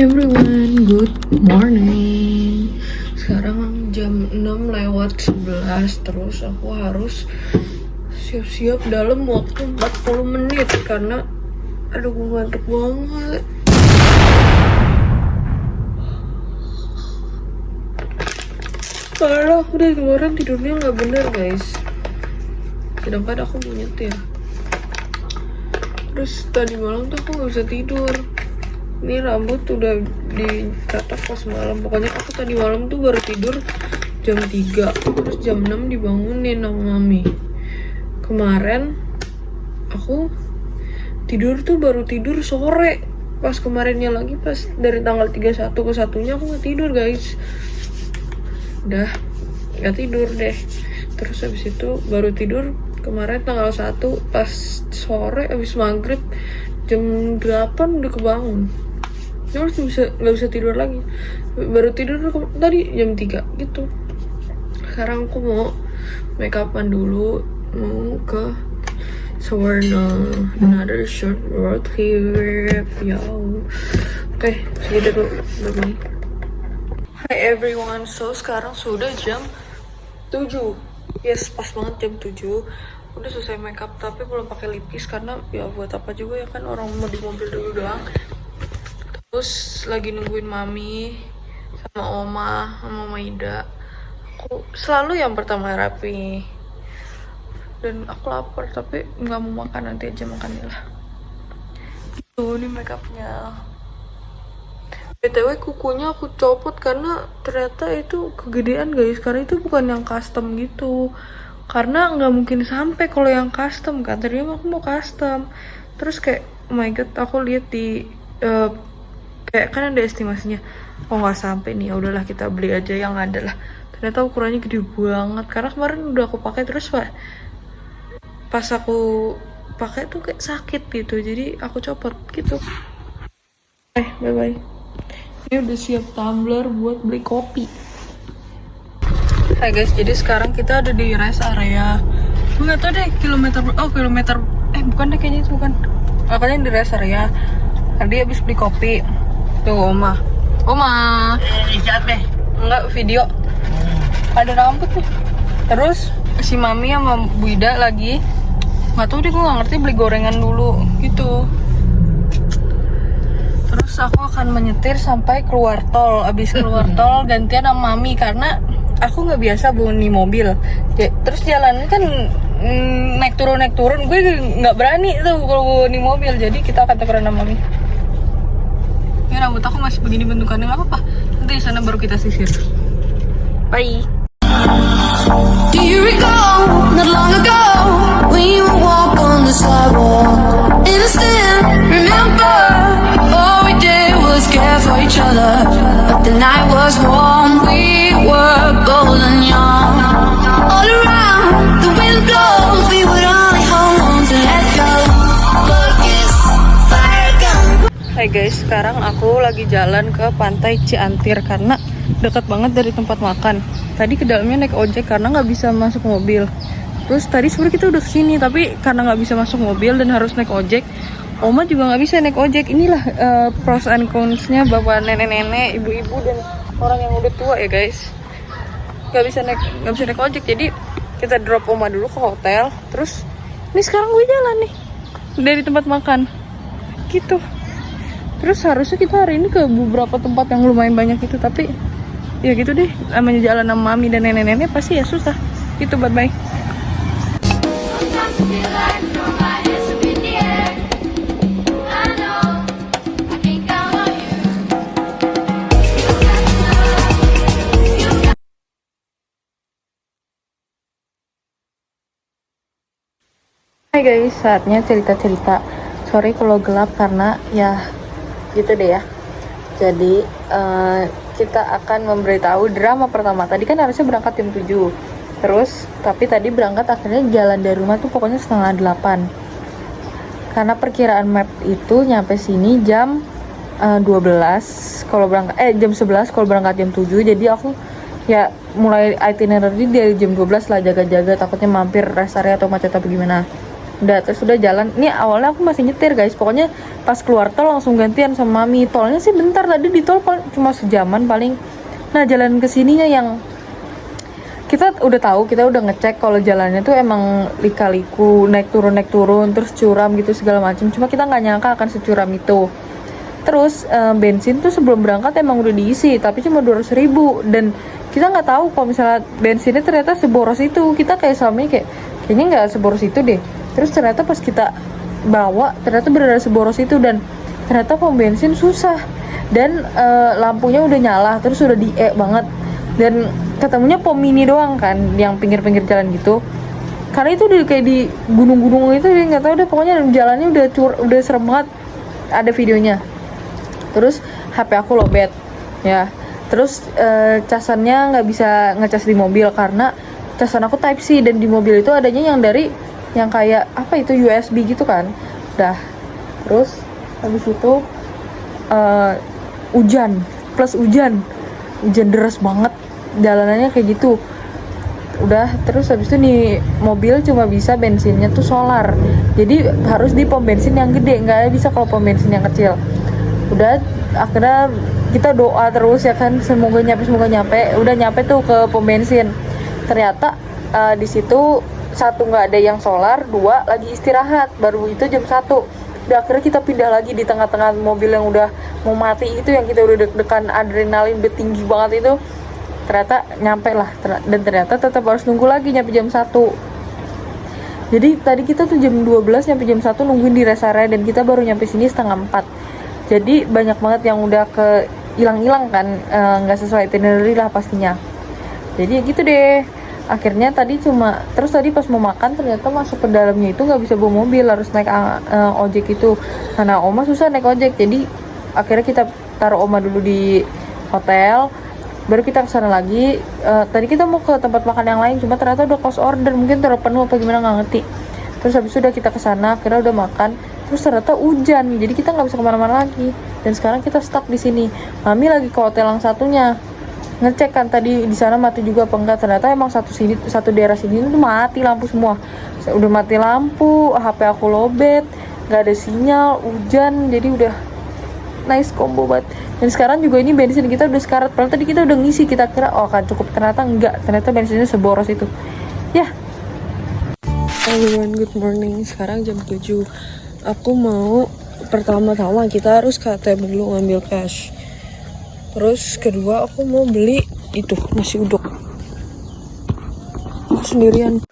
everyone, good morning. Sekarang jam 6:11. Terus aku harus siap-siap dalam waktu 40 menit karena aduh gue ngantuk banget. Karena aku dari kemarin tidurnya nggak bener guys. Sedangkan aku mau nyetir. Terus tadi malam tuh aku nggak bisa tidur. Ini rambut udah dikata pas malam. Pokoknya aku tadi malam tuh baru tidur jam 3. Terus jam 6 dibangunin sama mami. Kemarin aku tidur tuh baru tidur sore. Pas kemarinnya lagi pas dari tanggal 31 ke 1-nya aku gak tidur guys. Udah gak tidur deh. Terus habis itu baru tidur kemarin tanggal 1 pas sore habis maghrib jam 8 udah kebangun. Terus nggak bisa tidur lagi. Baru tidur tadi jam 3 gitu. Sekarang aku mau make upan dulu, mau ke Sawarna, another short road trip. Yo. Oke, segitu dulu. Bye. Hi everyone, so sekarang sudah jam 7. Yes, pas banget jam 7. Udah selesai make up tapi belum pakai lipis karena ya buat apa juga ya kan, orang mau di mobil dulu doang. Terus lagi nungguin mami sama oma sama Maida. Aku selalu yang pertama rapi. Dan aku lapar tapi nggak mau makan, nanti aja makannya lah. Tuh ini makeupnya. BTW kukunya aku copot karena ternyata itu kegedean guys. Karena itu bukan yang custom gitu. Karena nggak mungkin sampai kalau yang custom kan. Tadinya aku mau custom. Terus kayak oh my god, aku lihat di kayak kan ada estimasinya, oh nggak sampai nih, ya udahlah kita beli aja yang ada lah. Ternyata ukurannya gede banget karena kemarin udah aku pakai, terus pas aku pakai tuh kayak sakit gitu, jadi aku copot gitu. Bye bye. Ini udah siap tumbler buat beli kopi. Hai guys, jadi sekarang kita ada di rest area. Gue nggak tahu deh kilometer bukan deh, kayaknya itu bukan. Makanya di rest area. Tadi habis beli kopi. Tuh oma siapa? Enggak, video. Ada rambut nih. Terus si mami sama Bu Ida lagi nggak tahu deh, gue nggak ngerti, beli gorengan dulu gitu. Terus aku akan menyetir sampai keluar tol. Abis keluar tol gantian sama mami karena aku nggak biasa bunyi mobil ya, terus jalan kan naik turun gue nggak berani tuh kalau bunyi mobil, jadi kita akan tukeran sama mami. Ini rambut aku masih begini bentukannya, nggak apa-apa, nanti di sana baru kita sisir. Bye. Do you recall not long ago we would walk on the sidewalk innocent? Remember all we did was care for each other, but the night was warm, we were golden young. All around the wind blows, we would only hold on to let go. Hai guys, sekarang aku lagi jalan ke Pantai Ciantir karena dekat banget dari tempat makan. Tadi ke dalamnya naik ojek karena nggak bisa masuk mobil. Terus tadi sebenarnya kita udah kesini tapi karena nggak bisa masuk mobil dan harus naik ojek, oma juga nggak bisa naik ojek. Inilah pros and cons-nya bapak nenek-nenek, ibu-ibu dan orang yang udah tua ya guys. Nggak bisa naik ojek, jadi kita drop oma dulu ke hotel. Terus ini sekarang gue jalan nih dari tempat makan gitu. Terus harusnya kita hari ini ke beberapa tempat yang lumayan banyak itu, tapi ya gitu deh, namanya jalan sama mami dan nenek-nenek pasti ya susah gitu. Bye. Hai guys, saatnya cerita-cerita. Sorry kalau gelap karena ya gitu deh ya. Jadi kita akan memberitahu drama pertama. Tadi kan harusnya berangkat jam 7. Terus tapi tadi berangkat akhirnya jalan dari rumah tuh pokoknya 7:30. Karena perkiraan map itu nyampe sini jam 12 kalau berangkat jam 11 kalau berangkat jam 7. Jadi aku ya mulai itinerary dari jam 12 lah, jaga-jaga takutnya mampir rest area atau macet apa gimana. Udah, terus udah jalan. Ini awalnya aku masih nyetir guys. Pokoknya pas keluar tol langsung gantian sama mami. Tolnya sih bentar, tadi di tol cuma sejaman paling. Nah jalan kesininya yang kita udah tahu, kita udah ngecek kalau jalannya tuh emang lika-liku, naik turun terus curam gitu segala macam. Cuma kita nggak nyangka akan securam itu. Terus bensin tuh sebelum berangkat emang udah diisi, tapi cuma 200.000 dan kita nggak tahu kalau misalnya bensinnya ternyata seboros itu. Kita kayak selama ini kayaknya nggak seboros itu deh. Terus ternyata pas kita bawa ternyata benar seboros itu dan ternyata pom bensin susah dan lampunya udah nyala terus udah banget dan ketemunya pom mini doang kan yang pinggir-pinggir jalan gitu. Karena itu kayak di gunung-gunung itu nggak tahu deh, pokoknya jalannya udah serem banget. Ada videonya. Terus HP aku lowbat ya, terus casannya nggak bisa ngecas di mobil karena casan aku Type C dan di mobil itu adanya yang dari yang kayak apa itu USB gitu kan. Udah, terus habis itu hujan deras banget, jalanannya kayak gitu. Udah, terus habis itu di mobil cuma bisa bensinnya tuh solar, jadi harus di pom bensin yang gede, nggak bisa kalau pom bensin yang kecil. Udah, akhirnya kita doa terus ya kan, semoga nyampe. Udah nyampe tuh ke pom bensin. Ternyata di situ satu nggak ada yang solar, dua lagi istirahat, baru itu jam 1. Udah, akhirnya kita pindah lagi di tengah-tengah mobil yang udah mau mati itu, yang kita udah deg-degan, adrenalin tinggi banget itu. Ternyata nyampe lah, dan ternyata tetap harus nunggu lagi nyampe jam 1. Jadi tadi kita tuh jam 12 nyampe jam 1 nungguin di rest area dan kita baru nyampe sini setengah 4. Jadi banyak banget yang udah hilang kan, nggak sesuai itinerary lah pastinya. Jadi ya gitu deh. Akhirnya tadi terus tadi pas mau makan ternyata masuk ke dalamnya itu nggak bisa bawa mobil, harus naik ojek itu. Karena Oma susah naik ojek, jadi akhirnya kita taruh Oma dulu di hotel, baru kita kesana lagi. Tadi kita mau ke tempat makan yang lain, cuma ternyata udah close order, mungkin terlalu penuh apa gimana nggak ngerti. Terus habis itu udah kita kesana, akhirnya udah makan. Terus ternyata hujan, jadi kita nggak bisa kemana-mana lagi. Dan sekarang kita stuck di sini. Mami lagi ke hotel yang satunya, ngecek kan tadi di sana mati juga apa enggak. Ternyata emang satu daerah sini tuh mati lampu semua. Udah mati lampu, HP aku lowbat, nggak ada sinyal, hujan, jadi udah nice combo banget. Dan sekarang juga ini bensin kita udah sekarat. Padahal tadi kita udah ngisi, kita kira akan cukup, ternyata enggak. Ternyata bensinnya seboros itu. Ya. Everyone, good morning. Sekarang jam 7. Aku mau pertama-tama kita harus ke ATM dulu ngambil cash. Terus kedua aku mau beli itu nasi uduk. Aku sendirian.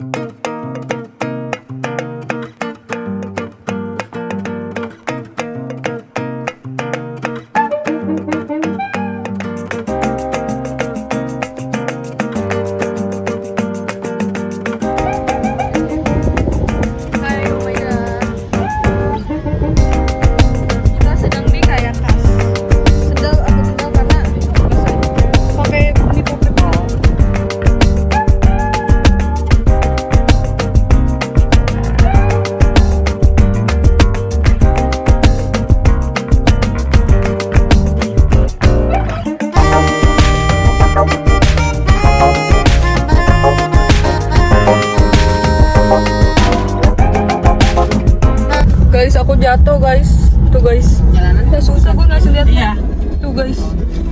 Guys, aku jatuh guys. Tuh guys. Jalanan udah susah, gue nggak lihat. Iya. Tuh guys,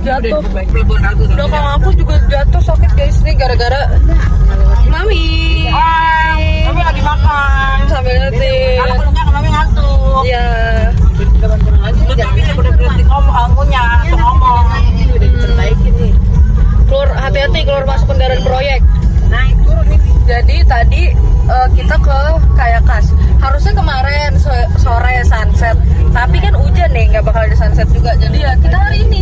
jatuh. Belakang aku juga jatuh sakit guys. Nih gara-gara Mami. Mami lagi makan. Sambil liatin. Kalau pulang ke Mami ngantuk. Iya. Tapi saya udah berhenti ngomong, akunya ngomong. Udah diperbaikin nih. Keluar, hati-hati keluar masuk kendaraan proyek. Naik turun ini. Jadi tadi kita ke Kayakas. Harusnya kemarin sore sunset, tapi kan hujan nih, nggak bakal ada sunset juga. Jadi ya kita hari ini